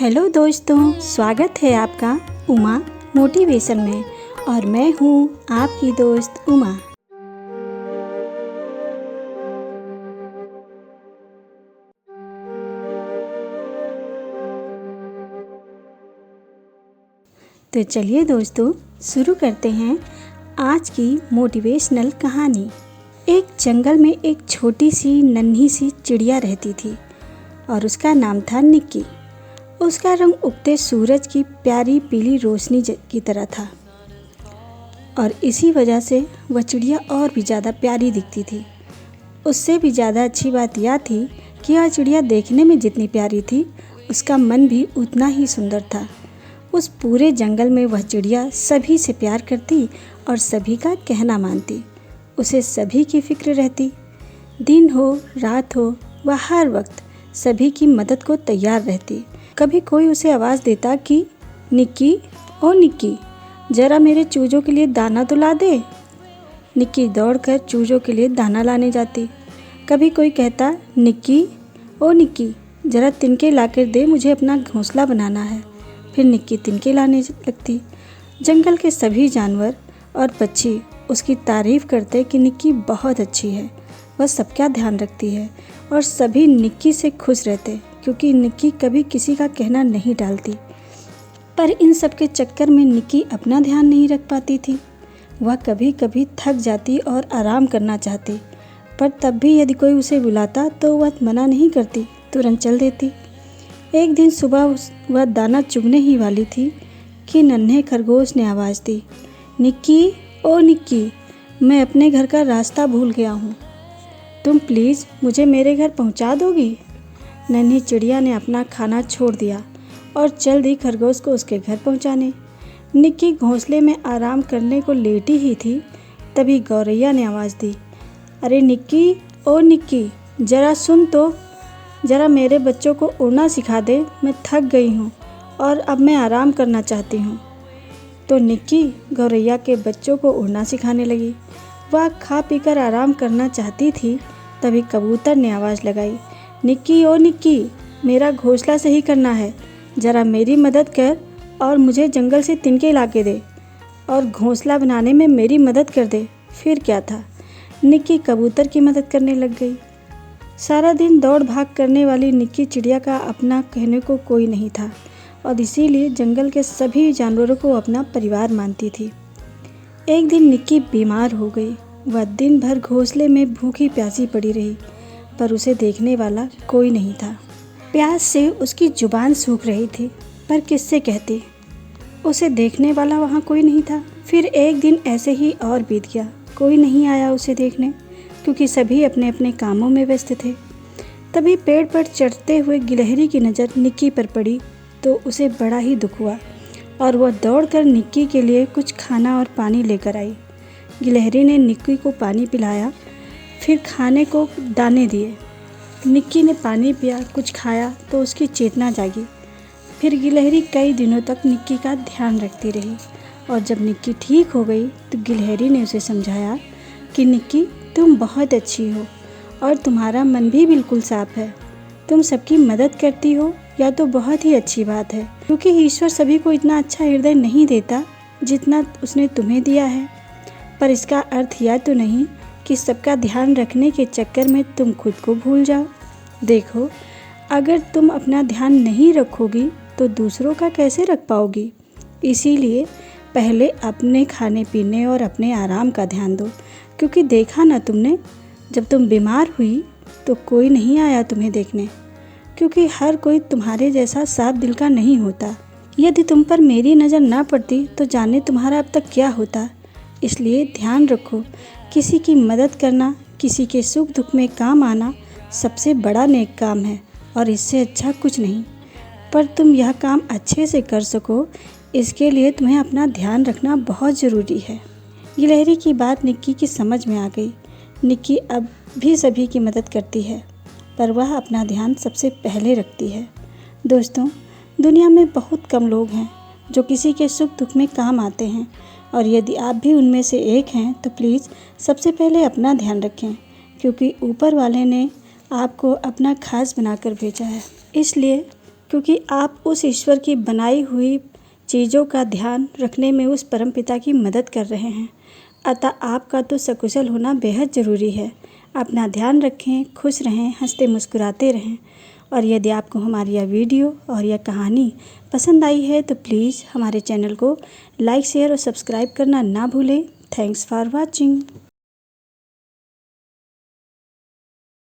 Hello दोस्तों, स्वागत है आपका उमा मोटिवेशन में और मैं हूँ आपकी दोस्त उमा। तो चलिए दोस्तों, शुरू करते हैं आज की मोटिवेशनल कहानी। एक जंगल में एक छोटी सी नन्ही सी चिड़िया रहती थी और उसका नाम था निक्की। उसका रंग उगते सूरज की प्यारी पीली रोशनी की तरह था और इसी वजह से वह चिड़िया और भी ज़्यादा प्यारी दिखती थी। उससे भी ज़्यादा अच्छी बात यह थी कि यह चिड़िया देखने में जितनी प्यारी थी, उसका मन भी उतना ही सुंदर था। उस पूरे जंगल में वह चिड़िया सभी से प्यार करती और सभी का कहना मानती। उसे सभी की फिक्र रहती। दिन हो रात हो, वह हर वक्त सभी की मदद को तैयार रहती। कभी कोई उसे आवाज़ देता कि निक्की, ओ निक्की, ज़रा मेरे चूज़ों के लिए दाना तो ला दे। निक्की दौड़कर चूज़ों के लिए दाना लाने जाती। कभी कोई कहता निक्की, ओ निक्की, ज़रा तिनके लाकर दे, मुझे अपना घोंसला बनाना है। फिर निक्की तिनके लाने लगती। जंगल के सभी जानवर और पक्षी उसकी तारीफ़ करते कि निक्की बहुत अच्छी है, वह सबका ध्यान रखती है और सभी निक्की से खुश रहते क्योंकि निक्की कभी किसी का कहना नहीं टालती। पर इन सब के चक्कर में निक्की अपना ध्यान नहीं रख पाती थी। वह कभी कभी थक जाती और आराम करना चाहती, पर तब भी यदि कोई उसे बुलाता तो वह मना नहीं करती, तुरंत चल देती। एक दिन सुबह वह दाना चुगने ही वाली थी कि नन्हे खरगोश ने आवाज़ दी, निक्की, ओ निक्की, मैं अपने घर का रास्ता भूल गया हूँ, तुम प्लीज़ मुझे मेरे घर पहुँचा दोगी। नन्ही चिड़िया ने अपना खाना छोड़ दिया और चल दी खरगोश को उसके घर पहुँचाने। निक्की घोंसले में आराम करने को लेटी ही थी, तभी गौरैया ने आवाज़ दी, अरे निक्की, ओ निक्की, ज़रा सुन तो, ज़रा मेरे बच्चों को उड़ना सिखा दे, मैं थक गई हूँ और अब मैं आराम करना चाहती हूँ। तो निक्की गौरैया के बच्चों को उड़ना सिखाने लगी। वह खा पीकर आराम करना चाहती थी, तभी कबूतर ने आवाज़ लगाई, निक्की, ओ निक्की, मेरा घोंसला सही करना है, ज़रा मेरी मदद कर और मुझे जंगल से तिनके ला के दे और घोंसला बनाने में मेरी मदद कर दे। फिर क्या था, निक्की कबूतर की मदद करने लग गई। सारा दिन दौड़ भाग करने वाली निक्की चिड़िया का अपना कहने को कोई नहीं था और इसीलिए जंगल के सभी जानवरों को अपना परिवार मानती थी। एक दिन निक्की बीमार हो गई। वह दिन भर घोंसले में भूखी प्यासी पड़ी रही, पर उसे देखने वाला कोई नहीं था। प्यास से उसकी जुबान सूख रही थी, पर किससे कहती, उसे देखने वाला वहाँ कोई नहीं था। फिर एक दिन ऐसे ही और बीत गया, कोई नहीं आया उसे देखने क्योंकि सभी अपने अपने कामों में व्यस्त थे। तभी पेड़ पर चढ़ते हुए गिलहरी की नज़र निक्की पर पड़ी तो उसे बड़ा ही दुख हुआ और वह दौड़कर निक्की के लिए कुछ खाना और पानी लेकर आई। गिलहरी ने निक्की को पानी पिलाया, फिर खाने को दाने दिए। निक्की ने पानी पिया, कुछ खाया तो उसकी चेतना जागी। फिर गिलहरी कई दिनों तक निक्की का ध्यान रखती रही और जब निक्की ठीक हो गई तो गिलहरी ने उसे समझाया कि निक्की, तुम बहुत अच्छी हो और तुम्हारा मन भी बिल्कुल साफ है। तुम सबकी मदद करती हो, या तो बहुत ही अच्छी बात है, क्योंकि ईश्वर सभी को इतना अच्छा हृदय नहीं देता जितना उसने तुम्हें दिया है। पर इसका अर्थ यह तो नहीं कि सबका ध्यान रखने के चक्कर में तुम खुद को भूल जाओ। देखो, अगर तुम अपना ध्यान नहीं रखोगी तो दूसरों का कैसे रख पाओगी। इसीलिए पहले अपने खाने पीने और अपने आराम का ध्यान दो, क्योंकि देखा ना तुमने, जब तुम बीमार हुई तो कोई नहीं आया तुम्हें देखने, क्योंकि हर कोई तुम्हारे जैसा साफ दिल का नहीं होता। यदि तुम पर मेरी नज़र ना पड़ती तो जाने तुम्हारा अब तक क्या होता। इसलिए ध्यान रखो, किसी की मदद करना, किसी के सुख दुख में काम आना सबसे बड़ा नेक काम है और इससे अच्छा कुछ नहीं। पर तुम यह काम अच्छे से कर सको, इसके लिए तुम्हें अपना ध्यान रखना बहुत ज़रूरी है। गिलहरी की बात निक्की की समझ में आ गई। निक्की अब भी सभी की मदद करती है, पर वह अपना ध्यान सबसे पहले रखती है। दोस्तों, दुनिया में बहुत कम लोग हैं जो किसी के सुख दुख में काम आते हैं और यदि आप भी उनमें से एक हैं तो प्लीज़ सबसे पहले अपना ध्यान रखें, क्योंकि ऊपर वाले ने आपको अपना खास बनाकर भेजा है। इसलिए क्योंकि आप उस ईश्वर की बनाई हुई चीज़ों का ध्यान रखने में उस परमपिता की मदद कर रहे हैं। अतः आपका तो सकुशल होना बेहद ज़रूरी है। अपना ध्यान रखें, खुश रहें, हंसते मुस्कुराते रहें। और यदि आपको हमारी यह वीडियो और यह कहानी पसंद आई है तो प्लीज़ हमारे चैनल को लाइक, शेयर और सब्सक्राइब करना ना भूलें। Thanks for watching.